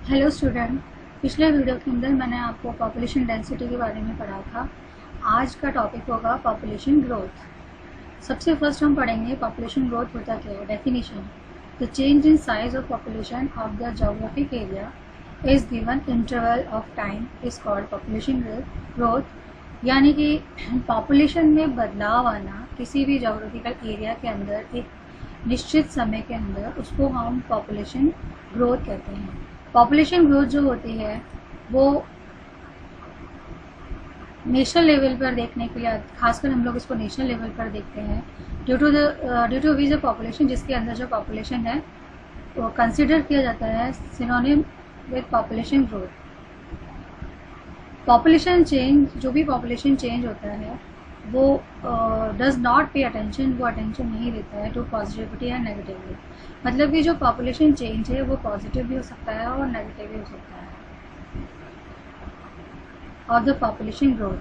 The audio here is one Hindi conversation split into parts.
Hello student. पिछले वीडियो के अंदर मैंने आपको पॉपुलेशन डेंसिटी के बारे में पढ़ा था। आज का टॉपिक होगा पॉपुलेशन ग्रोथ। सबसे फर्स्ट हम पढ़ेंगे पॉपुलेशन ग्रोथ होता क्या है। Definition: the change in size of population of the geographic area is given interval of time is called population growth. यानी कि पॉपुलेशन में बदलाव आना किसी भी जोग्राफिकल एरिया के अंदर एक निश्चित समय के अंदर, उसको हम पॉपुलेशन ग्रोथ कहते हैं। पॉपुलेशन ग्रोथ जो होती है वो नेशनल लेवल पर देखने के लिए, खासकर हम लोग इसको नेशनल लेवल पर देखते हैं। ड्यू टू विच पॉपुलेशन, जिसके अंदर जो पॉपुलेशन है वो कंसिडर किया जाता है synonym with population growth. Population change, जो भी पॉपुलेशन चेंज होता है वो डज नॉट पे अटेंशन, वो अटेंशन नहीं देता है टू पॉजिटिविटी या नेगेटिवली। मतलब कि जो पॉपुलेशन चेंज है वो पॉजिटिव भी हो सकता है और नेगेटिव भी हो सकता है। और द पॉपुलेशन ग्रोथ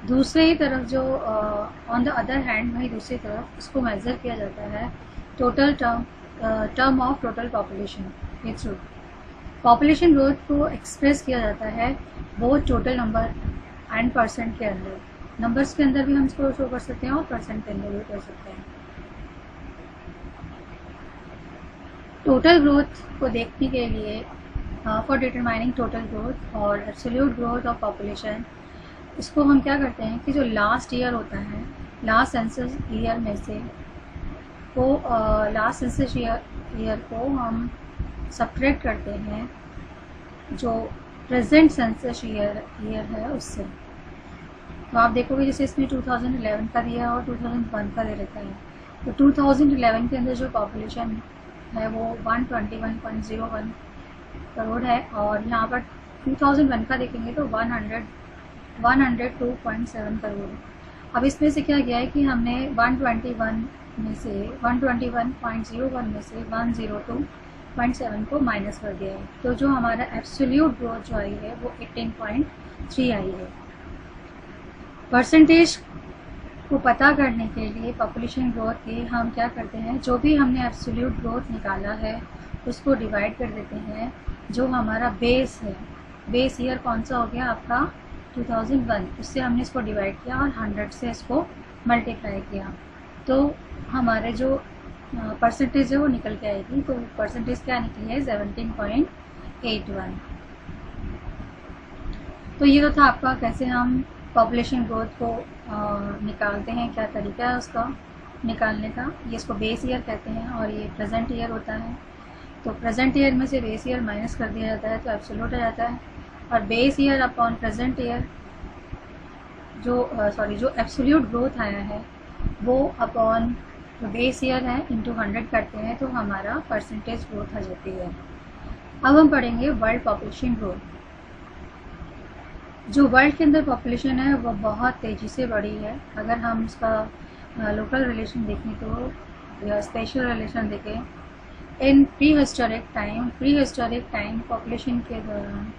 दूसरे ही तरफ जो ऑन द अदर हैंड, वहीं दूसरी तरफ इसको मेजर किया जाता है total term of total population के थ्रू। पॉपुलेशन ग्रोथ को एक्सप्रेस किया जाता है both total number and percent के अंदर। नंबर्स के अंदर भी हम इसको शो कर सकते हैं और परसेंट के अंदर भी कर सकते हैं। टोटल ग्रोथ को देखने के लिए फॉर डिटरमाइनिंग टोटल ग्रोथ और एब्सोल्यूट ग्रोथ ऑफ पॉपुलेशन, इसको हम क्या करते हैं कि जो लास्ट ईयर होता है, लास्ट सेंसस ईयर में से वो लास्ट सेंसस ईयर को हम सब्ट्रैक्ट करते हैं जो प्रेजेंट सेंसस ईयर है उससे। तो आप देखोगे जैसे इसमें 2011 का दिया और 2001 का दे रखा है। तो 2011 के अंदर जो पॉपुलेशन है वो 121.01 करोड़ है और यहाँ पर 2001 का देखेंगे तो 102.7 करोड़। अब इसमें से क्या गया है कि हमने 121 में से 121.01 में से 102.7 को माइनस कर दिया है। तो जो हमारा एब्सोल्यूट ग्रोथ जो आई है वो 18.3 आई है। परसेंटेज को पता करने के लिए पॉपुलेशन ग्रोथ के हम क्या करते हैं, जो भी हमने एब्सोल्यूट ग्रोथ निकाला है उसको डिवाइड कर देते हैं जो हमारा बेस है। बेस ईयर कौन सा हो गया आपका 2001, उससे हमने इसको डिवाइड किया और 100 से इसको मल्टीप्लाई किया तो हमारे जो परसेंटेज है वो निकल के आएगी। तो परसेंटेज क्या निकली है 17.81। तो ये तो था आपका कैसे हम पॉपुलेशन ग्रोथ को निकालते हैं, क्या तरीका है उसका निकालने का। ये इसको बेस ईयर कहते हैं और ये प्रेजेंट ईयर होता है। तो प्रेजेंट ईयर में से बेस ईयर माइनस कर दिया जाता है तो एब्सोल्यूट आ जाता है। और base year upon present year जो एब्सोल्यूट ग्रोथ आया है वो अपॉन जो बेस ईयर है इंटू 100 करते हैं तो हमारा परसेंटेज ग्रोथ आ जाती है। अब हम पढ़ेंगे वर्ल्ड पॉपुलेशन ग्रोथ। जो वर्ल्ड के अंदर पॉपुलेशन है वो बहुत तेज़ी से बढ़ी है। अगर हम इसका लोकल रिलेशन देखें तो या स्पेशल रिलेशन देखें, इन प्री हिस्टोरिक टाइम पॉपुलेशन के दौरान,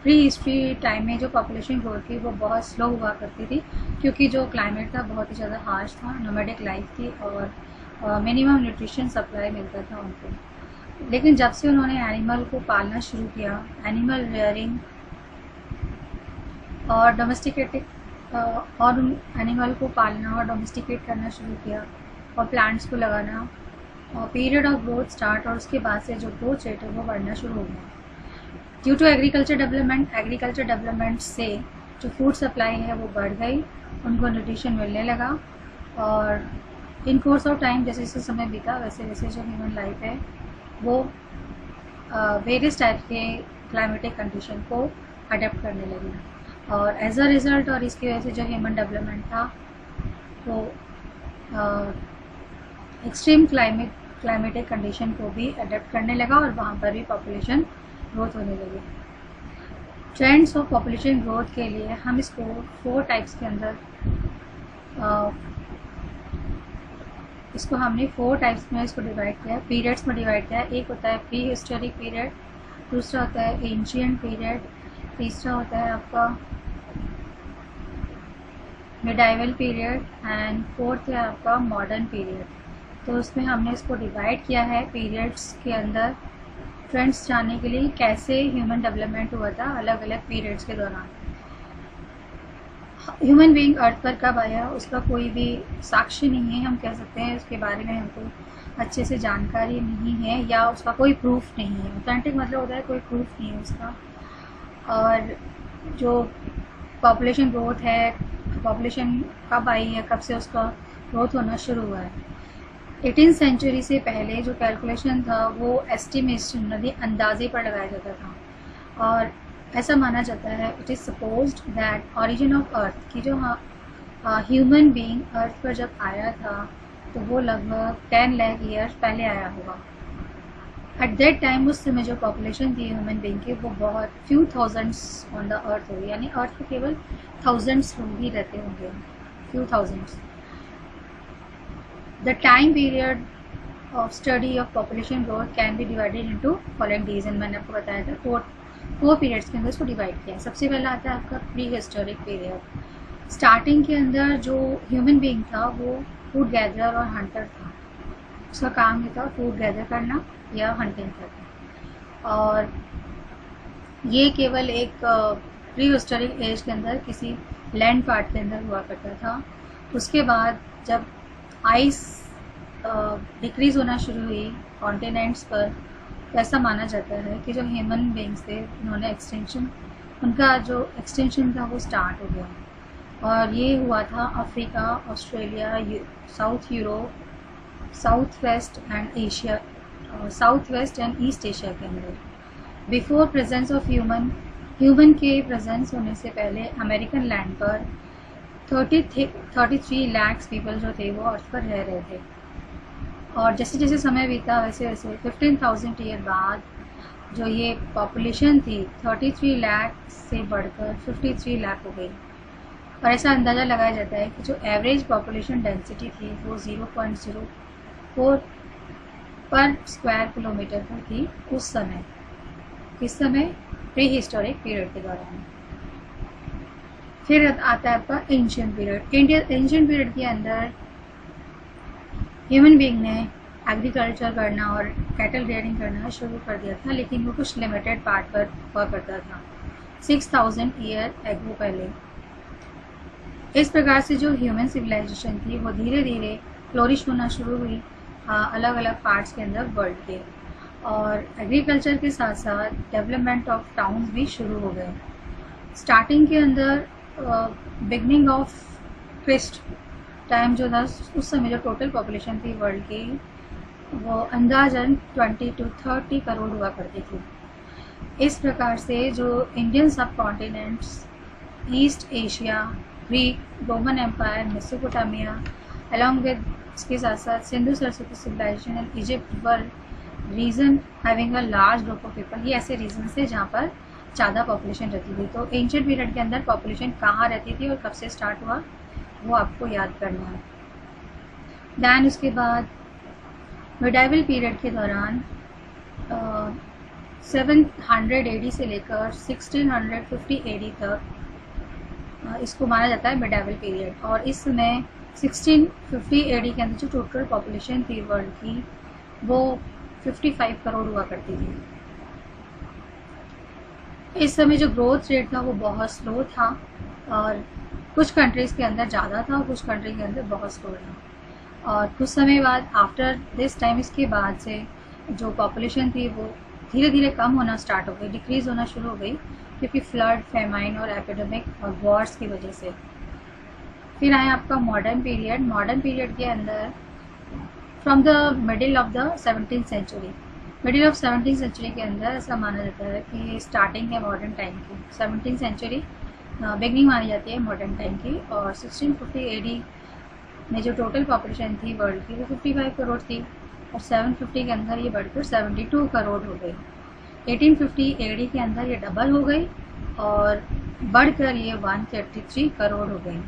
प्री हिस्ट्री टाइम में जो पॉपुलेशन ग्रोथ थी वो बहुत स्लो हुआ करती थी क्योंकि जो क्लाइमेट था बहुत ही ज़्यादा हार्श था, नोमैडिक लाइफ थी और मिनिमम न्यूट्रिशन सप्लाई मिलता था उनको। लेकिन जब से उन्होंने एनिमल को पालना शुरू किया, एनिमल रेयरिंग और डोमेस्टिकेटेड और एनिमल को पालना और डोमेस्टिकेट करना शुरू किया और प्लांट्स को लगाना और पीरियड ऑफ ग्रोथ स्टार्ट, और उसके बाद से जो ग्रोथ रेट है वो बढ़ना शुरू हो गया। ड्यू टू एग्रीकल्चर डेवलपमेंट से जो फूड सप्लाई है वो बढ़ गई, उनको न्यूट्रिशन मिलने लगा और इन कोर्स ऑफ टाइम जैसे जैसे समय बीता वैसे वैसे जो ह्यूमन लाइफ है वो वेरियस टाइप के क्लाइमेटिक कंडीशन को अडेप्ट करने लगी और एज अ रिज़ल्ट और इसकी वजह से जो ह्यूमन डेवलपमेंट था वो एक्सट्रीम क्लाइमेटिक कंडीशन को भी अडेप्ट करने लगा और वहाँ पर भी पॉपुलेशन ग्रोथ होने लगी। ट्रेंड्स ऑफ पॉपुलेशन ग्रोथ के लिए हम इसको 4 टाइप्स के अंदर इसको हमने 4 टाइप्स में इसको डिवाइड किया, पीरियड्स में डिवाइड किया। एक होता है प्री हिस्टोरिक पीरियड, दूसरा होता है एंशिएंट पीरियड, तीसरा होता है आपका मिडाइवल पीरियड एंड फोर्थ है आपका मॉडर्न पीरियड। तो उसमें हमने इसको डिवाइड किया है पीरियड्स के अंदर ट्रेंड्स जानने के लिए कैसे ह्यूमन डेवलपमेंट हुआ था अलग अलग पीरियड्स के दौरान। ह्यूमन बीइंग अर्थ पर कब आया उसका कोई भी साक्ष्य नहीं है, हम कह सकते हैं उसके बारे में हमको अच्छे से जानकारी नहीं है या उसका कोई प्रूफ नहीं है। ऑथेंटिक मतलब होता है कोई प्रूफ नहीं है उसका। और जो पॉपुलेशन ग्रोथ है, पॉपुलेशन कब आई है, कब से उसका ग्रोथ होना शुरू हुआ है। 18th सेंचुरी से पहले जो कैलकुलेशन था वो एस्टिमेशन मतलब अंदाजे पर लगाया जाता था और ऐसा माना जाता है it is supposed that origin of earth की जो ह्यूमन बीइंग अर्थ पर जब आया था तो वो लगभग 10 लाख ईयर्स पहले आया होगा। एट दैट टाइम उस समय जो पॉपुलेशन थी ह्यूमन बीइंग की वो बहुत few thousands on the earth होगी, यानी अर्थ पर केवल थाउजेंड्स लोग ही रहते होंगे, few thousands. The time period of study of population growth can be divided into following days, and मैंने आपको बताया था फोर पीरियड्स के अंदर इसको डिवाइड किया। सबसे पहला आता है आपका प्री हिस्टोरिक पीरियड। स्टार्टिंग के अंदर जो ह्यूमन बीइंग था वो फूड गैदरर और हंटर था, उसका काम ये था फूड गैदर करना या हंटिंग करना, और ये केवल एक प्री हिस्टोरिक एज के अंदर किसी लैंड पार्ट के अंदर हुआ करता था। उसके बाद जब आइस डिक्रीज होना शुरू हुई कॉन्टिनेंट्स पर, तो ऐसा माना जाता है कि जो ह्यूमन बीइंग्स थे उन्होंने उनका जो एक्सटेंशन था वो स्टार्ट हो गया, और ये हुआ था Africa, Australia, south Europe, south west and Asia, south west and east Asia के अंदर। बिफोर प्रेजेंस ऑफ ह्यूमन के प्रेजेंस होने से पहले अमेरिकन लैंड पर 33 लाख पीपल जो थे वो अर्थ पर रह रहे थे, और जैसे जैसे समय बीता वैसे वैसे 15,000 ईयर बाद जो ये पॉपुलेशन थी 33 लाख से बढ़कर 53 लाख हो गई। और ऐसा अंदाज़ा लगाया जाता है कि जो एवरेज पॉपुलेशन डेंसिटी थी वो 0.04 पर स्क्वायर किलोमीटर पर थी उस समय, किस समय प्री हिस्टोरिक पीरियड के दौरान। फिर आता है आपका एंशिएंट पीरियड। एंशिएंट पीरियड के अंदर ह्यूमन बीइंग ने एग्रीकल्चर करना और कैटल रेयरिंग करना शुरू कर दिया था, लेकिन वो कुछ लिमिटेड पार्ट पर हुआ करता था 6000 ईयर एगो पहले। इस प्रकार से जो ह्यूमन सिविलाइजेशन थी वो धीरे धीरे फ्लोरिश होना शुरू हुई अलग अलग पार्ट्स के अंदर वर्ल्ड के, और एग्रीकल्चर के साथ साथ डेवलपमेंट ऑफ टाउन्स भी शुरू हो गए। स्टार्टिंग के अंदर बिगनिंग ऑफ क्रिस्ट टाइम जो था उस समय जो टोटल पॉपुलेशन थी वर्ल्ड की वो अंदाजन 20 to 30 करोड़ हुआ करती थी। इस प्रकार से जो Indian subcontinents, East Asia, Greek, Roman empire, Mesopotamia, along with इसके साथ साथ Sindhu Saraswati civilization and Egypt were region having a large group of people, ये ऐसे रीजन थे जहाँ पर ज़्यादा पॉपुलेशन रहती थी। तो एंशिएंट पीरियड के अंदर पॉपुलेशन कहाँ रहती थी और कब से स्टार्ट हुआ वो आपको याद करना है। दैन उसके बाद मिडाइवल पीरियड के दौरान 700 AD से लेकर 1650 AD तक इसको माना जाता है मिडाइवल पीरियड, और इस समय 1650 AD के अंदर जो टोटल पॉपुलेशन थी वर्ल्ड की वो 55 करोड़ हुआ करती थी। इस समय जो ग्रोथ रेट था वो बहुत स्लो था, और कुछ कंट्रीज़ के अंदर ज़्यादा था और कुछ कंट्री के अंदर बहुत स्लो था। और कुछ समय बाद आफ्टर दिस टाइम इसके बाद से जो पॉपुलेशन थी वो धीरे धीरे कम होना स्टार्ट हो गई, डिक्रीज़ होना शुरू हो गई, क्योंकि फ्लड, फेमाइन और एपिडेमिक और वॉर्स की वजह से। फिर आया आपका मॉडर्न पीरियड। मॉडर्न पीरियड के अंदर from the middle of the 17th century, middle of 17th century के अंदर ऐसा माना जाता है कि स्टार्टिंग है मॉडर्न टाइम की। 17th सेंचुरी बिगनिंग मानी जाती है मॉडर्न टाइम की, और 1650 AD में जो टोटल पॉपुलेशन थी वर्ल्ड की वो 55 करोड़ थी, और 750 के अंदर ये बढ़कर 72 करोड़ हो गई। 1850 AD के अंदर ये डबल हो गई और बढ़कर ये 133 करोड़ हो गई।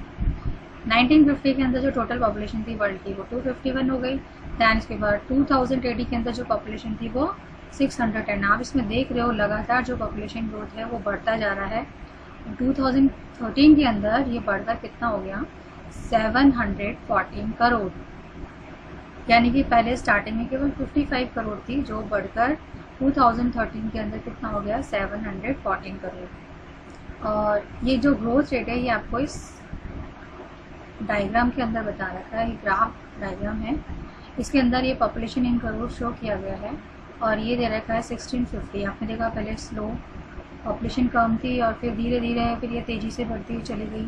1950 के अंदर जो टोटल पॉपुलेशन थी वर्ल्ड की वो 251 हो गई। दैन इसके बाद 2000 AD के अंदर जो पॉपुलेशन थी वो 610। आप इसमें देख रहे हो लगातार जो पॉपुलेशन ग्रोथ है वो बढ़ता जा रहा है। 2013 के अंदर ये बढ़कर कितना हो गया 714 करोड़, यानी कि पहले स्टार्टिंग में केवल 55 करोड़ थी जो बढ़कर 2013 के अंदर कितना हो गया, 714 करोड़। और ये जो ग्रोथ रेट है ये आपको इस डायग्राम के अंदर बता रखा है, ये ग्राफ डायग्राम है, इसके अंदर ये पॉपुलेशन इन करोड़ शो किया गया है। और ये दे रखा है 1650। आपने देखा पहले स्लो पॉपुलेशन कम थी और फिर धीरे धीरे फिर ये तेज़ी से बढ़ती हुई चली गई,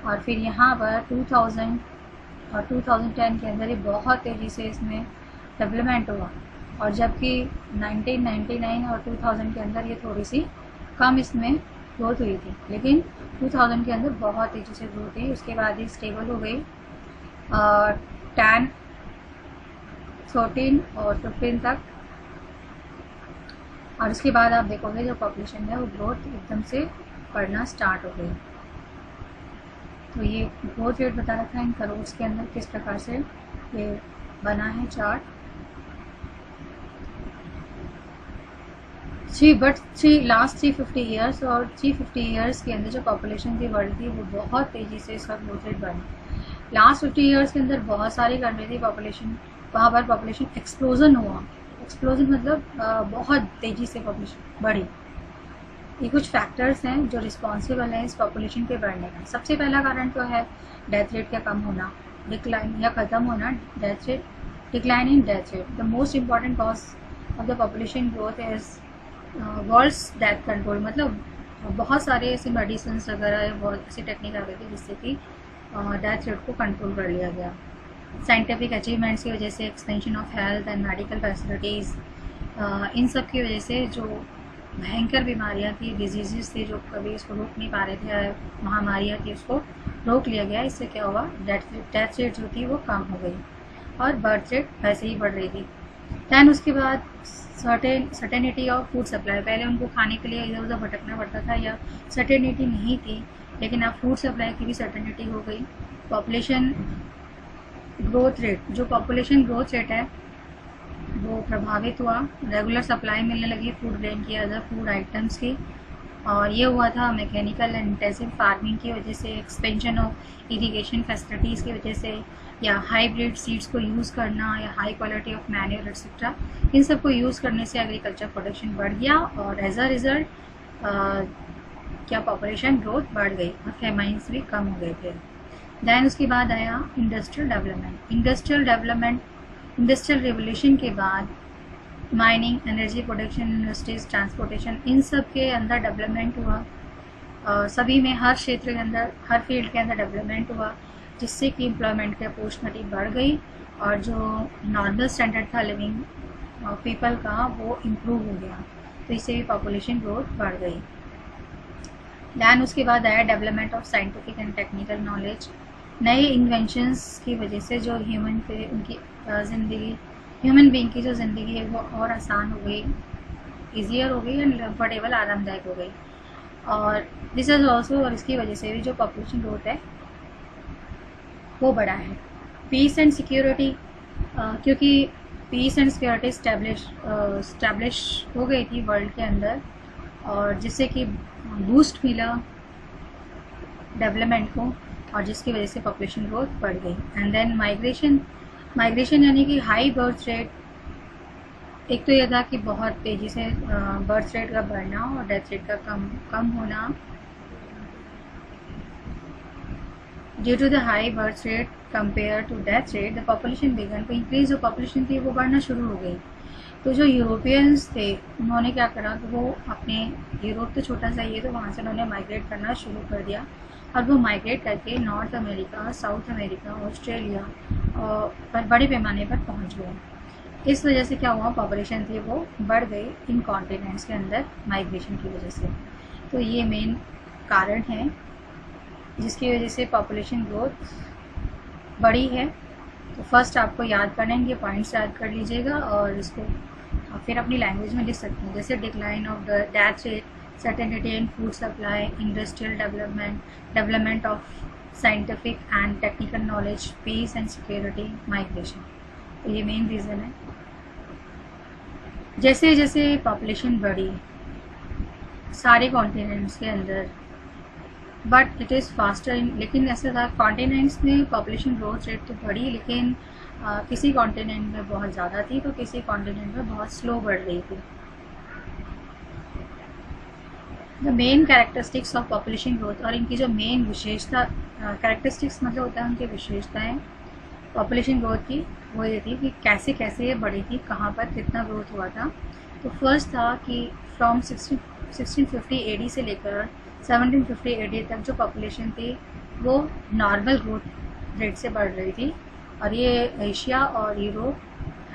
और फिर यहाँ पर 2000 और 2010 के अंदर ये बहुत तेज़ी से इसमें डेवलपमेंट हुआ। और जबकि 1999 और 2000 के अंदर ये थोड़ी सी कम इसमें ग्रोथ हुई थी, लेकिन 2000 के अंदर बहुत तेज़ी से ग्रोथ हुई। उसके बाद ये स्टेबल हो गई 10, 14 और 15 तक। और उसके बाद आप देखोगे जो पॉपुलेशन है वो ग्रोथ एकदम से बढ़ना स्टार्ट हो गई। तो ये ग्रोथ रेट बता रखा है इन करोड़ के अंदर किस प्रकार से ये बना है चार्ट। लास्ट 350 ईयर्स और 350 ईयर्स के अंदर जो पॉपुलेशन थी वर्ल्ड की वो बहुत तेज़ी से इसका ग्रोथ रेट बढ़ा। लास्ट 50 ईयर्स के अंदर बहुत सारी कंट्री थी पॉपुलेशन, वहाँ पर पॉपुलेशन एक्सप्लोजन हुआ। एक्सप्लोजन मतलब बहुत तेज़ी से पॉपुलेशन बढ़ी। ये कुछ फैक्टर्स हैं जो रिस्पॉन्सिबल हैं इस पॉपुलेशन के बढ़ने का। सबसे पहला कारण तो है डेथ रेट का कम होना, डिक्लाइन या ख़त्म होना, death rate, decline in death rate. The most important cause of the population growth is world's death control. मतलब बहुत सारे ऐसे मेडिसिन वगैरह बहुत ऐसी टेक्निक आ गई थी जिससे कि डेथ रेट को कंट्रोल कर लिया गया। साइंटिफिक अचीवमेंट्स की वजह से, expansion of health and medical facilities, इन सब की वजह से जो भयंकर बीमारियां थी, डिजीज़ थी जो कभी इसको रोक नहीं पा रहे थे, महामारियां थी उसको रोक लिया गया। इससे क्या हुआ, डेथ रेट जो थी वो कम हो गई और बर्थ रेट वैसे ही बढ़ रही थी। दैन उसके बाद सर्टेनिटी ऑफ फूड सप्लाई। पहले उनको खाने के लिए इधर उधर भटकना पड़ता था या सर्टेनिटी नहीं थी, लेकिन अब फूड सप्लाई की भी सर्टेनिटी हो गई। पॉपुलेशन ग्रोथ रेट, जो पॉपुलेशन ग्रोथ रेट है वो प्रभावित हुआ। रेगुलर सप्लाई मिलने लगी फूड ग्रेन की, अदर फूड आइटम्स की। और ये हुआ था मैकेनिकल एंड इंटेंसिव फार्मिंग की वजह से, एक्सपेंशन ऑफ इरिगेशन फैसिलिटीज़ की वजह से, या हाइब्रिड सीड्स को यूज़ करना, या high quality of manure etcetera, इन सब को यूज़ करने से एग्रीकल्चर प्रोडक्शन बढ़ गया और एज अ रिज़ल्ट क्या पॉपुलेशन ग्रोथ बढ़ गई और फेमाइंस भी कम हो गए थे। दैन उसके बाद आया इंडस्ट्रियल डेवलपमेंट। इंडस्ट्रियल रिवोल्यूशन के बाद mining, energy production, industries, transportation, इन सब के अंदर डेवलपमेंट हुआ। सभी में हर क्षेत्र के अंदर, हर फील्ड के अंदर डेवलपमेंट हुआ, जिससे कि एम्प्लॉयमेंट की अपॉर्चुनिटी बढ़ गई और जो नॉर्मल स्टैंडर्ड था लिविंग पीपल का वो इम्प्रूव हो गया। तो इससे भी पॉपुलेशन ग्रोथ बढ़ गई। दैन उसके बाद आया development of scientific and technical knowledge. नए इन्वेंशंस की वजह से जो ह्यूमन बीइंग की जो ज़िंदगी है वो और आसान हो गई, ईजियर हो गई एंड कंफर्टेबल, आरामदायक हो गई। और दिस इज़ ऑल्सो, और इसकी वजह से भी जो पॉपुलेशन ग्रोथ है वो बढ़ा है। पीस एंड सिक्योरिटी, क्योंकि पीस एंड सिक्योरिटी इस्टेब्लिश हो गई थी वर्ल्ड के अंदर, और जिससे कि बूस्ट मिला डेवलपमेंट को, और जिसकी वजह से पॉपुलेशन ग्रोथ बढ़ गई। एंड देन माइग्रेशन यानी कि हाई बर्थ रेट। एक तो यह था कि बहुत तेज़ी से बर्थ रेट का बढ़ना और डेथ रेट का कम होना। Due to the high birth rate compare to death rate, the population began to increase. जो पॉपुलेशन थी वो बढ़ना शुरू हो गई। तो जो यूरोपियंस थे उन्होंने क्या करा, तो वो अपने, यूरोप तो छोटा सा ही है, तो वहाँ से उन्होंने माइग्रेट करना शुरू कर दिया। और वो माइग्रेट करके north America, south America, Australia पर बड़े पैमाने पर पहुँच गए। इस वजह से क्या हुआ, पॉपुलेशन थी वो बढ़ गई इन कॉन्टिनेंट्स के अंदर माइग्रेशन की वजह से। तो ये मेन कारण है जिसकी वजह से पॉपुलेशन ग्रोथ बढ़ी है। तो फर्स्ट आपको याद करना है, ये पॉइंट्स याद कर लीजिएगा और इसको फिर अपनी लैंग्वेज में लिख सकते हैं, जैसे decline of the death rate, certainty in food supply, industrial development, development of scientific and technical knowledge, peace and security, migration. तो ये मेन रीज़न है। जैसे जैसे पॉपुलेशन बढ़ी सारे कॉन्टिनेंट्स के अंदर, but it is faster in, लेकिन ऐसा था कॉन्टिनेंट्स में पॉपुलेशन ग्रोथ रेट तो बढ़ी, लेकिन किसी कॉन्टिनेंट में बहुत ज़्यादा थी तो किसी कॉन्टिनेंट में बहुत स्लो बढ़ रही थी। The main characteristics of population growth, और इनकी जो मेन विशेषता, कैरेक्टरिस्टिक्स मतलब होता है उनकी विशेषताएं पॉपुलेशन ग्रोथ की, वो ये थी कि कैसे कैसे ये बढ़ी थी, कहाँ पर कितना ग्रोथ हुआ था। तो फर्स्ट था कि फ्रॉम 1650 AD से लेकर 1750 AD तक जो पॉपुलेशन थी वो नॉर्मल ग्रोथ रेट से बढ़ रही थी, और ये एशिया और Europe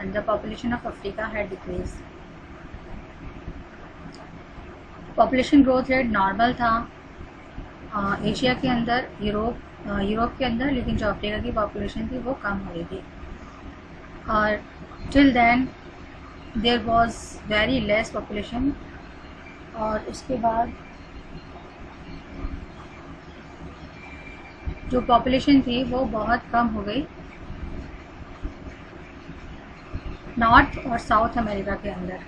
and the population of Africa had decrease. Population growth rate normal था एशिया के अंदर, यूरोप के अंदर, लेकिन जो अफ्रीका की पॉपुलेशन थी वो कम हो रही थी। और till then there was very less population, और उसके बाद जो पॉपुलेशन थी वो बहुत कम हो गई नॉर्थ और साउथ अमेरिका के अंदर।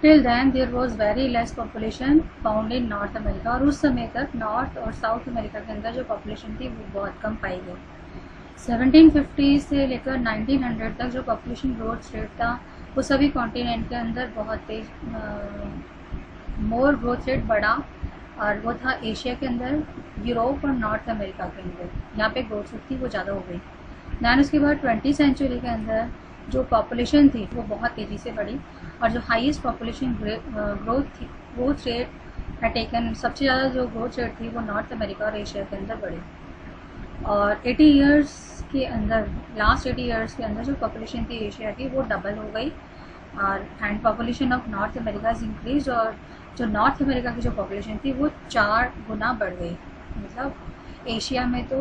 Till then there was very less population found in North America, और उस समय तक नॉर्थ और साउथ अमेरिका के अंदर जो पॉपुलेशन थी वो बहुत कम पाई गई। 1750 से लेकर 1900 तक जो पॉपुलेशन ग्रोथ रेट था वो सभी कॉन्टिनेंट के अंदर बहुत तेज मोर ग्रोथ रेट बढ़ा, और वो था एशिया के अंदर, यूरोप और नॉर्थ अमेरिका के अंदर, यहाँ पे ग्रोथ रेट थी वो ज़्यादा हो गई। दैन उसके बाद 20वीं सेंचुरी के अंदर जो पॉपुलेशन थी वो बहुत तेज़ी से बढ़ी, और जो हाईएस्ट पॉपुलेशन ग्रोथ रेट है टेकन, सबसे ज़्यादा जो ग्रोथ रेट थी वो नॉर्थ अमेरिका और एशिया के अंदर बढ़ी। और 80 ईयर्स के अंदर, लास्ट 80 ईयर्स के अंदर जो पॉपुलेशन थी एशिया की वो डबल हो गई, और and population of north America is increase, और जो नॉर्थ अमेरिका की जो पॉपुलेशन थी वो 4 गुना बढ़ गई। मतलब एशिया में तो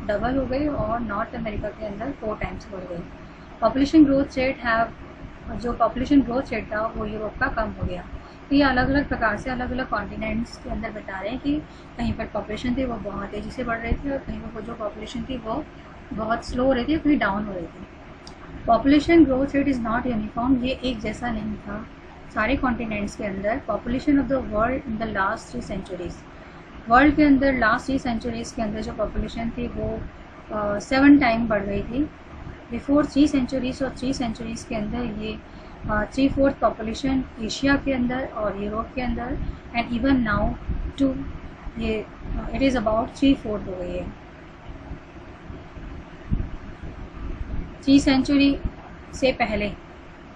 डबल हो गई और नॉर्थ अमेरिका के अंदर 4 टाइम्स बढ़ गई। पॉपुलेशन ग्रोथ रेट जो पॉपुलेशन ग्रोथ रेट था वो यूरोप का कम हो गया। तो ये अलग अलग प्रकार से अलग अलग कॉन्टिनेंट्स के अंदर बता रहे हैं कि कहीं पर पॉपुलेशन थी वो बहुत तेज़ी से बढ़ रही थी, और कहीं पर जो पॉपुलेशन थी वो बहुत स्लो हो रही थी, कहीं डाउन हो रही थी। Population growth rate is not uniform, ये एक जैसा नहीं था सारे कॉन्टिनेंट्स के अंदर। Population of the world in the last 3 centuries, world के अंदर लास्ट 3 सेंचुरीज़ के अंदर जो पॉपुलेशन थी वो 7 टाइम बढ़ गई थी। बिफोर 3 सेंचुरीज़ और 3 सेंचुरीज़ के अंदर ये 3/4 पॉपुलेशन एशिया के अंदर और यूरोप के अंदर, एंड इवन नाउ टू ये इट इज़ अबाउट 3/4 हो गई है। 3 सेंचुरी से पहले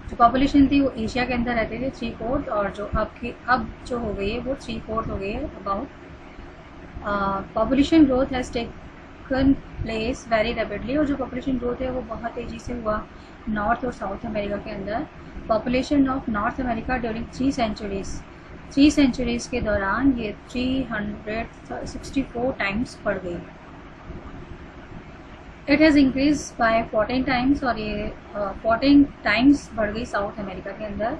जो पॉपुलेशन थी वो एशिया के अंदर रहती थी 3/4, और जो अब जो हो गई है वो 3/4 हो गई है about. Population growth has taken place very rapidly, और जो पॉपुलेशन ग्रोथ है वो बहुत तेज़ी से हुआ नॉर्थ और साउथ अमेरिका के अंदर। Population of north America during 3 centuries के दौरान ये 364 टाइम्स बढ़ गई। It has increase by 14 times, और ये 14 टाइम्स बढ़ गई साउथ अमेरिका के अंदर।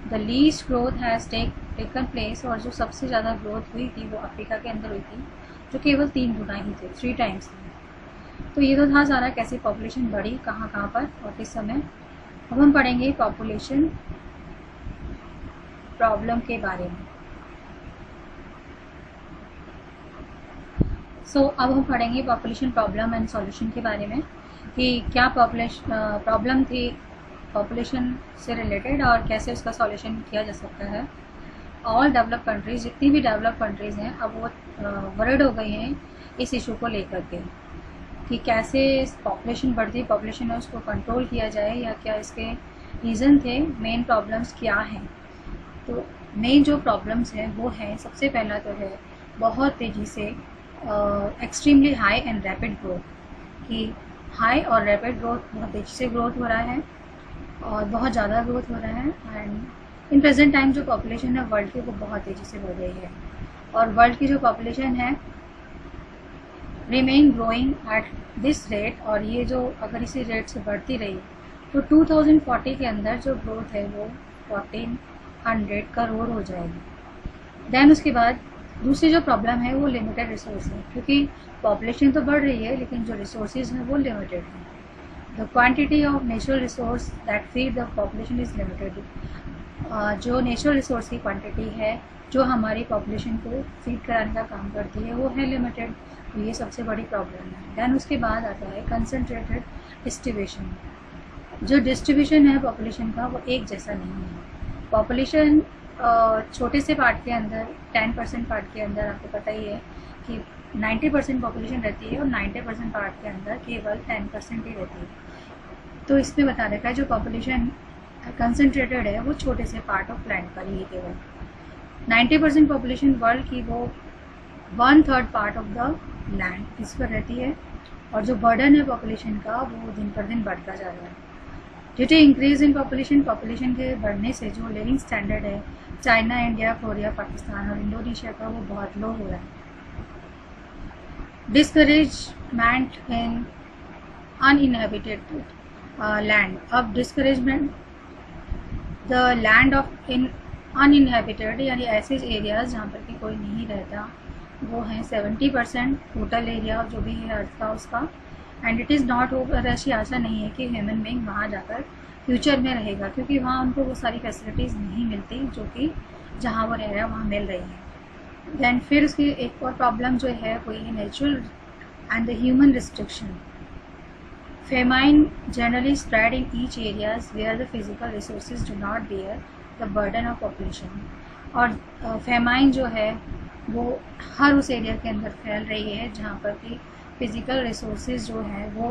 The least growth has taken place, और जो सबसे ज़्यादा ग्रोथ हुई थी वो अफ्रीका के अंदर हुई थी, जो केवल 3 गुना ही थे, 3 टाइम्स थे। तो ये तो था सारा कैसे पॉपुलेशन बढ़ी, कहाँ कहाँ पर और किस समय। अब हम पढ़ेंगे पॉपुलेशन प्रॉब्लम के बारे में। अब हम पढ़ेंगे पॉपुलेशन प्रॉब्लम एंड सॉल्यूशन के बारे में, कि क्या प्रॉब्लम थी पॉपुलेशन से रिलेटेड और कैसे उसका सॉल्यूशन किया जा सकता है। ऑल डेवलप कंट्रीज़, जितनी भी डेवलप कंट्रीज़ हैं, अब वो वरिड हो गई हैं इस इशू को लेकर के कि कैसे पॉपुलेशन बढ़ती पॉपुलेशन है उसको कंट्रोल किया जाए, या क्या इसके रीज़न थे, मेन प्रॉब्लम्स क्या हैं। तो मेन जो प्रॉब्लम्स हैं वो हैं, सबसे पहला तो है बहुत तेज़ी से extremely high and rapid growth, कि हाई और रैपिड ग्रोथ, बहुत तेज़ी से ग्रोथ हो रहा है और बहुत ज़्यादा ग्रोथ हो रहा है। एंड इन प्रेजेंट टाइम जो पॉपुलेशन है वर्ल्ड की वो बहुत तेज़ी से बढ़ रही है, और वर्ल्ड की जो पॉपुलेशन है remain growing at this rate, और ये जो अगर इसी रेट से बढ़ती रही तो 2040 के अंदर जो ग्रोथ है वो 1400 करोड़ हो जाएगी। देन उसके बाद दूसरी जो प्रॉब्लम है वो लिमिटेड रिसोर्स है, क्योंकि पॉपुलेशन तो बढ़ रही है लेकिन जो रिसोर्सेज हैं वो लिमिटेड हैं। The quantity of natural resource that feed the population is limited. जो नेचुरल रिसोर्स की क्वांटिटी है जो हमारी पॉपुलेशन को फीड कराने का काम करती है वो है लिमिटेड, तो ये सबसे बड़ी प्रॉब्लम है। दैन उसके बाद आता है कंसनट्रेटेड डिस्ट्रीब्यूशन, जो डिस्ट्रीब्यूशन है पॉपुलेशन का वो एक जैसा नहीं है। पॉपुलेशन छोटे से पार्ट के अंदर 10% पार्ट के अंदर आपको पता ही है कि 90% पॉपुलेशन रहती है और 90% पार्ट के अंदर केवल 10% ही रहती है। तो इसमें बता रखा है जो पॉपुलेशन कंसनट्रेटेड है वो छोटे से पार्ट ऑफ लैंड पर ही है केवल। 90% पॉपुलेशन वर्ल्ड की वो 1/3 पार्ट ऑफ द लैंड इस पर रहती है, और जो बर्डन है पॉपुलेशन का वो दिन पर दिन बढ़ता जा रहा है। Due to increase in population, population के बढ़ने से जो लिविंग स्टैंडर्ड है चाइना, इंडिया, कोरिया, पाकिस्तान और इंडोनेशिया का वो बहुत लो हो रहा है। Discouragement in uninhabited land. अब discouragement the land of in uninhabited यानी ऐसे एरियाज जहाँ पर कि कोई नहीं रहता, वो हैं 70% टोटल एरिया जो भी है अर्थ का उसका। And it is not over, ऐसी आशा नहीं है कि ह्यूमन बीइंग वहाँ जाकर फ्यूचर में रहेगा, क्योंकि वहाँ उनको वो सारी फैसिलिटीज़ नहीं मिलती जो कि जहाँ वो रह रहा है वहाँ मिल रही है। दैन फिर उसकी एक और प्रॉब्लम जो है वो ये natural and the human restriction. Famine generally spread in each areas where the physical resources do not bear the burden of population. और फेमाइन जो है वो हर उस एरिया के अंदर फैल रही है जहाँ पर कि फिज़िकल रिसोर्सेज जो है वो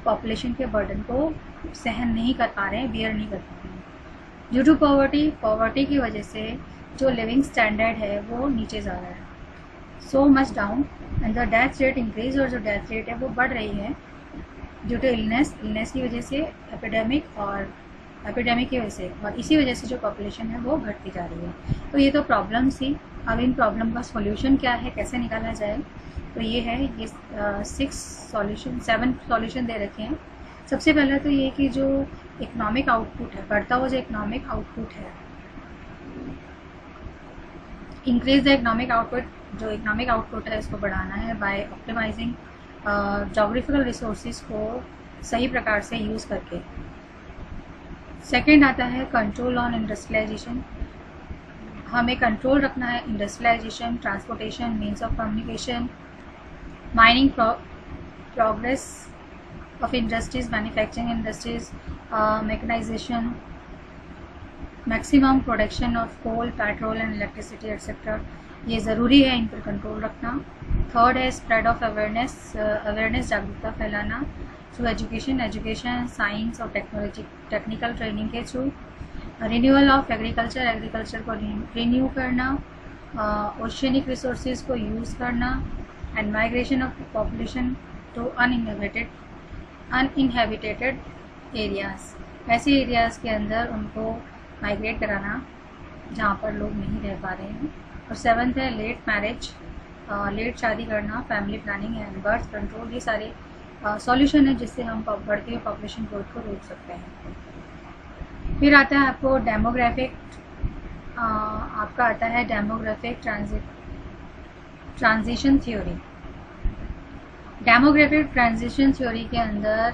पॉपुलेशन के बर्डन को सहन नहीं कर पा रहे हैं, बियर नहीं कर पा रहे हैं। ड्यू टू पॉवर्टी की वजह से जो लिविंग स्टैंडर्ड है वो नीचे जा रहा है, so much down, and the death rate increase, और जो डेथ रेट है वो बढ़ रही है ड्यू टू इलनेस की वजह से, एपिडेमिक की वजह से, और इसी वजह से जो पॉपुलेशन है वो घटती जा रही है। तो ये तो प्रॉब्लम थी। अब इन प्रॉब्लम का सॉल्यूशन क्या है, कैसे निकाला जाए, तो ये है, ये 7 सॉल्यूशन दे रखे हैं। सबसे पहले तो ये कि जो इकोनॉमिक आउटपुट है, बढ़ता हुआ जो इकोनॉमिक आउटपुट है, इंक्रीज द इकोनॉमिक आउटपुट, जो इकोनॉमिक आउटपुट है इसको बढ़ाना है बाय ऑप्टिमाइजिंग जोग्राफिकल रिसोर्सेज को सही प्रकार से यूज़ करके। सेकेंड आता है कंट्रोल ऑन इंडस्ट्रियलाइजेशन। हमें कंट्रोल रखना है industrialization, transportation, means of communication, mining progress of industries, manufacturing industries, mechanization, maximum production of coal, petrol and electricity etcetera. ये ज़रूरी है इन पर कंट्रोल रखना। थर्ड है स्प्रेड ऑफ अवेयरनेस, जागरूकता फैलाना थ्रू एजुकेशन, साइंस और टेक्निकल ट्रेनिंग के थ्रू। रिन्यूअल ऑफ एग्रीकल्चर को रिन्यू करना, ओशियनिक रिसोर्सेज को यूज़ करना, and migration of population to uninhabited areas. ऐसे एरियाज़ के अंदर उनको माइग्रेट कराना जहाँ पर लोग नहीं रह पा रहे हैं। और 7th है लेट मैरिज, लेट शादी करना, family planning and birth control. ये सारे सॉल्यूशन है जिससे हम बढ़ती हुई पॉपुलेशन ग्रोथ को रोक सकते हैं। फिर आता है आपको डेमोग्राफिक, आपका आता है demographic transition theory. Demographic transition theory के अंदर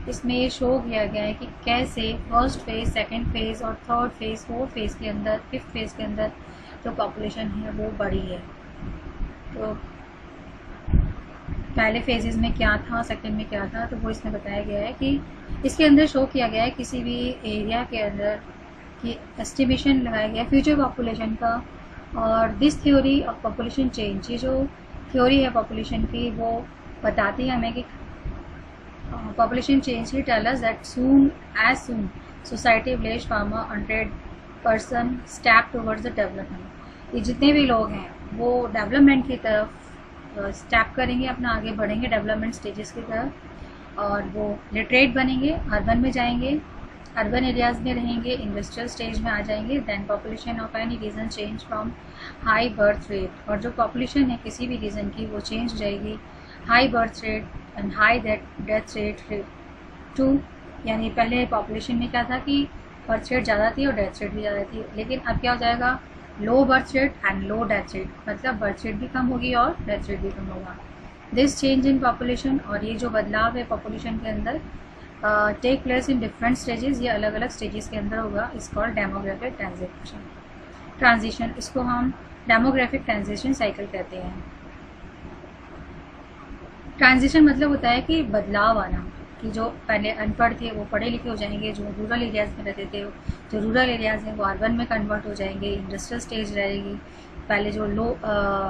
इसमें ये शो किया गया है कि कैसे फर्स्ट फेज़, सेकंड फेज़ और थर्ड फेज़, फोर्थ फेज़ के अंदर, फिफ्थ फेज़ के अंदर जो पॉपुलेशन है वो बढ़ी है। तो पहले फेजेस में क्या था, सेकंड में क्या था, तो वो इसमें बताया गया है कि इसके अंदर शो किया गया है किसी भी एरिया के अंदर कि एस्टिमेशन लगाया गया फ्यूचर पॉपुलेशन का। और this theory of population change, ये जो थ्योरी है पॉपुलेशन की वो बताती है हमें कि पॉपुलेशन चेंज ही tell us that soon society village farmer 100% step towards the development. ये जितने भी लोग हैं वो डेवलपमेंट की तरफ स्टेप करेंगे, अपना आगे बढ़ेंगे डेवलपमेंट स्टेजेस की तरफ, और वो लिटरेट बनेंगे, अर्बन में जाएंगे, अर्बन एरियाज़ में रहेंगे, इंडस्ट्रियल स्टेज में आ जाएंगे। Then population of any region change from high birth rate, और जो पॉपुलेशन है किसी भी रीजन की वो चेंज हो जाएगी high birth rate and high death rate to, यानी पहले पॉपुलेशन में क्या था कि बर्थ रेट ज़्यादा थी और डेथ रेट भी ज़्यादा थी, लेकिन अब क्या हो जाएगा low birth rate and low death rate, मतलब बर्थ रेट भी कम होगी और डेथ रेट भी कम होगा। दिस चेंज इन पॉपुलेशन, और ये जो बदलाव है पॉपुलेशन के अंदर take place in different stages, ये अलग अलग स्टेजेस के अंदर होगा। इस कॉल्ड डेमोग्राफिक ट्रांजिशन, इसको हम डेमोग्राफिक ट्रांजिशन साइकिल कहते हैं। ट्रांजिशन मतलब होता है कि बदलाव आना, कि जो पहले अनपढ़ थे वो पढ़े लिखे हो जाएंगे, जो रूरल एरियाज़ में रहते थे जो रूरल एरियाज़ हैं वो अर्बन में कन्वर्ट हो जाएंगे, इंडस्ट्रियल स्टेज रहेगी। पहले जो लो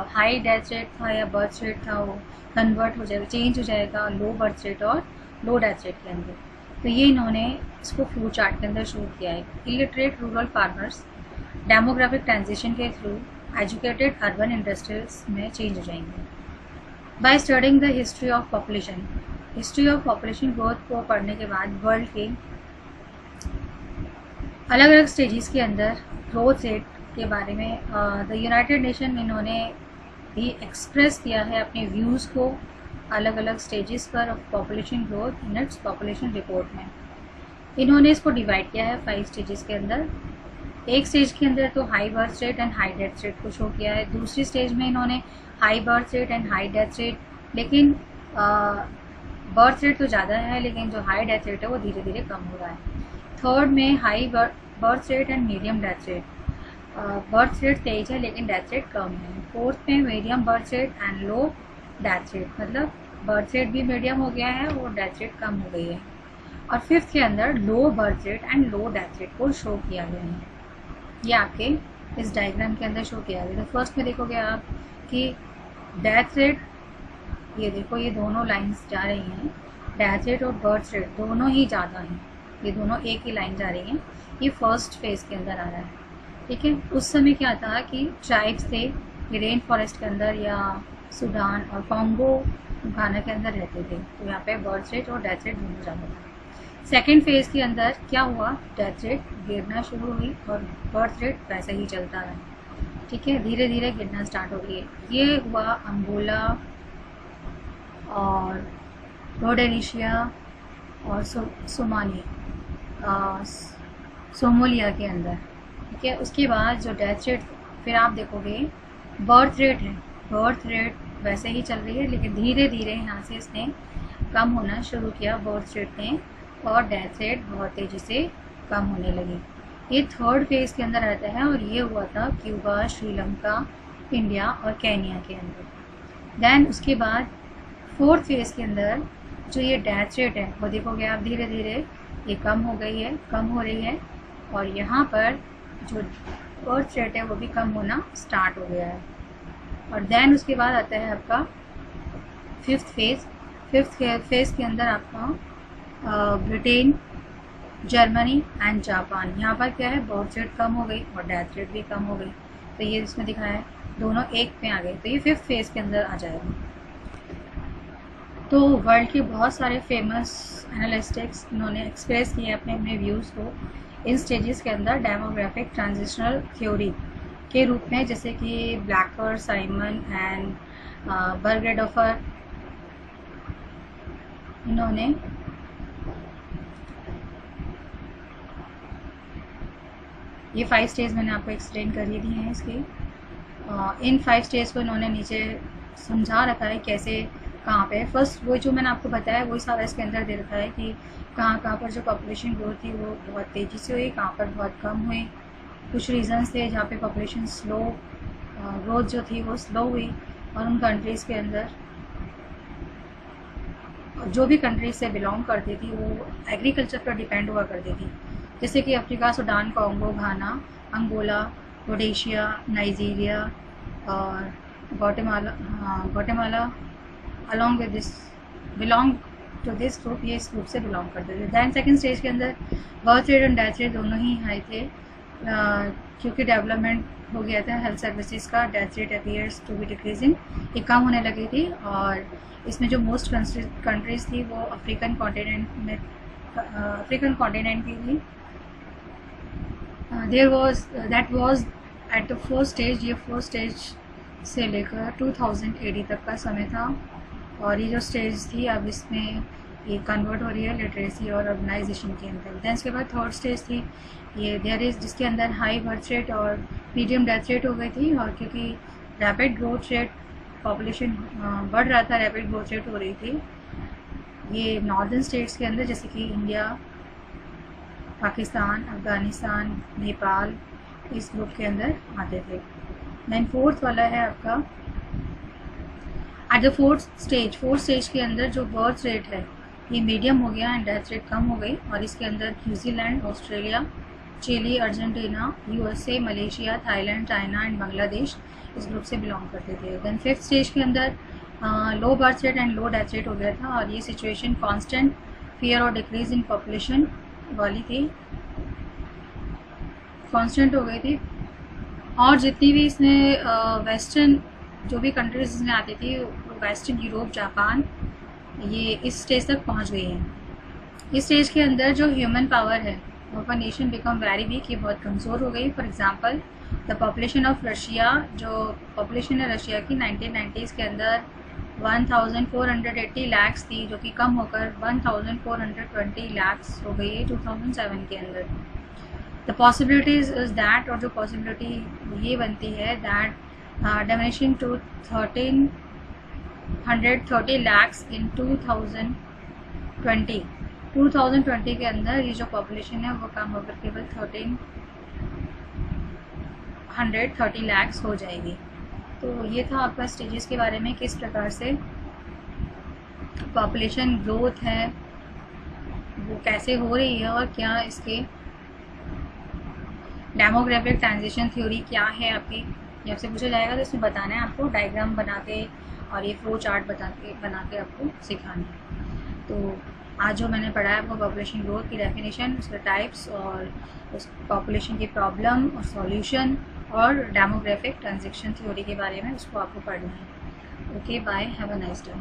हाई डेथ रेट था या बर्थ रेट था वो कन्वर्ट हो जाएगा, चेंज हो जाएगा लो बर्थ रेट और लो डेथ रेट के अंदर। तो ये इन्होंने इसको फ्लो चार्ट के अंदर शो किया है। Illiterate rural farmers demographic transition के थ्रू एजुकेटेड अर्बन इंडस्ट्रीज में चेंज हो जाएंगे। By studying the history of population, history of population growth को पढ़ने के बाद वर्ल्ड के अलग अलग स्टेजेस के अंदर ग्रोथ रेट के बारे में द यूनाइटेड नेशन इन्होंने भी एक्सप्रेस किया है अपने व्यूज़ को अलग अलग स्टेजेस पर of population growth in its population report में। इन्होंने इसको डिवाइड किया है 5 स्टेजेस के अंदर। एक स्टेज के अंदर तो high birth rate and high death rate को शो किया है, दूसरी स्टेज में इन्होंने high birth rate and high death rate, लेकिन बर्थ रेट तो ज़्यादा है लेकिन जो हाई डेथ रेट है वो धीरे धीरे कम हो रहा है। थर्ड में high birth rate and medium death rate, birth rate तेज है लेकिन डेथ रेट कम है। फोर्थ में medium birth rate and low death rate, मतलब बर्थ रेट भी मीडियम हो गया है और डेथ रेट कम हो गई है। और फिफ्थ के अंदर low birth rate and low death rate को शो किया गया है, ये आपके इस डायग्राम के अंदर शो किया गया है। तो फर्स्ट में देखोगे आप कि डेथ रेट, ये देखो ये दोनों लाइंस जा रही हैं, डेथ रेट और बर्थ रेट दोनों ही ज़्यादा हैं, ये दोनों एक ही लाइन जा रही हैं। ये फर्स्ट फेज के अंदर आ रहा है, ठीक है। उस समय क्या था कि ट्राइब्स थे, ये रेन फॉरेस्ट के अंदर या सूडान और कॉन्गो घाना के अंदर रहते थे, तो यहाँ पे बर्थ रेट और डेथ रेट दोनों ज़्यादा था। सेकेंड फेज़ के अंदर क्या हुआ, डेथ रेट गिरना शुरू हुई और बर्थ रेट वैसे ही चलता रहा, ठीक है, धीरे धीरे गिरना स्टार्ट हो गई। ये हुआ अंगोला और रोडेशिया और सोमालिया के अंदर, ठीक है। उसके बाद जो डेथ रेट, फिर आप देखोगे बर्थ रेट है, बर्थ रेट वैसे ही चल रही है लेकिन धीरे धीरे यहाँ से इसने कम होना शुरू किया बर्थ रेट ने, और डेथ रेट बहुत तेज़ी से कम होने लगी। ये थर्ड फेज़ के अंदर आता है और ये हुआ था क्यूबा, श्रीलंका, इंडिया और केनिया के अंदर। देन उसके बाद फोर्थ फेज़ के अंदर जो ये डेथ रेट है वो देखोगे आप धीरे धीरे ये कम हो गई है, कम हो रही है, और यहाँ पर जो बर्थ रेट है वो भी कम होना स्टार्ट हो गया है। और देन उसके बाद आता है आपका फिफ्थ फेज़। फिफ्थ फेज़ के अंदर आपका ब्रिटेन, जर्मनी एंड जापान, यहाँ पर क्या है बर्थ रेट कम हो गई और डेथ रेट भी कम हो गई, तो ये इसमें दिखाया है दोनों एक में आ गए, तो ये फिफ्थ फेज़ के अंदर आ जाएगा। तो वर्ल्ड के बहुत सारे फेमस एनालिस्टिक्स इन्होंने एक्सप्रेस किए अपने अपने व्यूज़ को इन स्टेजेस के अंदर डेमोग्राफिक ट्रांजिशनल थ्योरी के रूप में, जैसे कि ब्लैकर, साइमन एंड बर्गेडोफर, इन्होंने ये 5 स्टेज मैंने आपको एक्सप्लेन कर ही दी हैं इसकी। इन 5 स्टेज को इन्होंने नीचे समझा रखा है कैसे, कहाँ पे। फर्स्ट वो जो मैंने आपको बताया वही सारा इसके अंदर दे रखा है कि कहाँ कहाँ पर जो पॉपुलेशन ग्रोथ थी वो बहुत तेज़ी से हुई, कहाँ पर बहुत कम हुई, कुछ रीजंस थे जहाँ पे पॉपुलेशन स्लो ग्रोथ जो थी वो स्लो हुई, और उन कंट्रीज़ के अंदर जो भी कंट्रीज से बिलोंग करती थी वो एग्रीकल्चर पर डिपेंड हुआ करती थी, जैसे कि Africa, Sudan, Congo, Ghana, Angola, Rhodesia, Nigeria और Guatemala along with this belong to this group, ये इस ग्रुप से बिलोंग करते थे। दैन सेकेंड स्टेज के अंदर birth rate and death rate दोनों ही हाई थे, क्योंकि डेवलपमेंट हो गया था हेल्थ सर्विसेज का, death rate appears to be decreasing, ये कम होने लगी थी। और इसमें जो मोस्ट कंट्रीज थी वो अफ्रीकन कॉन्टिनेंट की थी। That was at the first stage, ये फर्स्ट स्टेज से लेकर 2000 AD तक का समय था, और ये जो स्टेज थी अब इसमें ये कन्वर्ट हो रही है लिटरेसी और अर्बनाइजेशन के अंदर। दैन इसके बाद थर्ड स्टेज थी ये जिसके अंदर हाई बर्थ रेट और मीडियम डेथ रेट हो गई थी, और क्योंकि रैपिड ग्रोथ रेट पॉपुलेशन बढ़ रहा था, रैपिड ग्रोथ रेट हो रही थी, ये नॉर्दर्न स्टेट्स के अंदर जैसे कि इंडिया, पाकिस्तान, अफ़गानिस्तान, नेपाल इस ग्रुप के अंदर आते थे। दैन फोर्थ वाला है आपका एट द फोर्थ स्टेज के अंदर जो बर्थ रेट है ये मीडियम हो गया एंड डेथ रेट कम हो गई, और इसके अंदर New Zealand, Australia, Chile, Argentina, USA, Malaysia, Thailand, China and Bangladesh इस ग्रुप से बिलोंग करते थे। देन 5th स्टेज के अंदर low birth rate and low death rate हो गया था, और ये सिचुएशन कांस्टेंट फियर और डिक्रीज इन पॉपुलेशन वाली थी, कांस्टेंट हो गई थी। और जितनी भी इसमें वेस्टर्न जो भी कंट्रीज इसमें आती थी, वेस्टर्न यूरोप, जापान, ये इस स्टेज तक पहुंच गई है। इस स्टेज के अंदर जो ह्यूमन पावर है of a nation become very weak, ये बहुत कमज़ोर हो गई। For example the population of Russia, जो पॉपुलेशन है रशिया की 1990s के अंदर 1480 लाख थी, जो कि कम होकर 1420 लाख हो गई है 2007 के अंदर। द पॉसिबिलिटीज इज दैट, और जो पॉसिबिलिटी ये बनती है दैट डिमिनिशिंग टू 1330 लाख इन 2020 के अंदर ये जो पॉपुलेशन है वो कम होकर केवल 1330 लाख हो जाएगी। तो ये था आपका स्टेजेस के बारे में, किस प्रकार से पॉपुलेशन ग्रोथ है वो कैसे हो रही है, और क्या इसके डेमोग्राफिक ट्रांजिशन थ्योरी क्या है आपकी, ये आपसे पूछा जाएगा तो इसमें बताना है आपको, डायग्राम बना के और ये फ्लो चार्ट बना के आपको सिखाना है। तो आज जो मैंने पढ़ा है वो पॉपुलेशन ग्रोथ की डेफिनेशन, उसके टाइप्स, और उस पॉपुलेशन की प्रॉब्लम और सॉल्यूशन, और डेमोग्राफिक ट्रांजिशन थ्योरी के बारे में उसको आपको पढ़ना है। Okay, bye, have a nice day.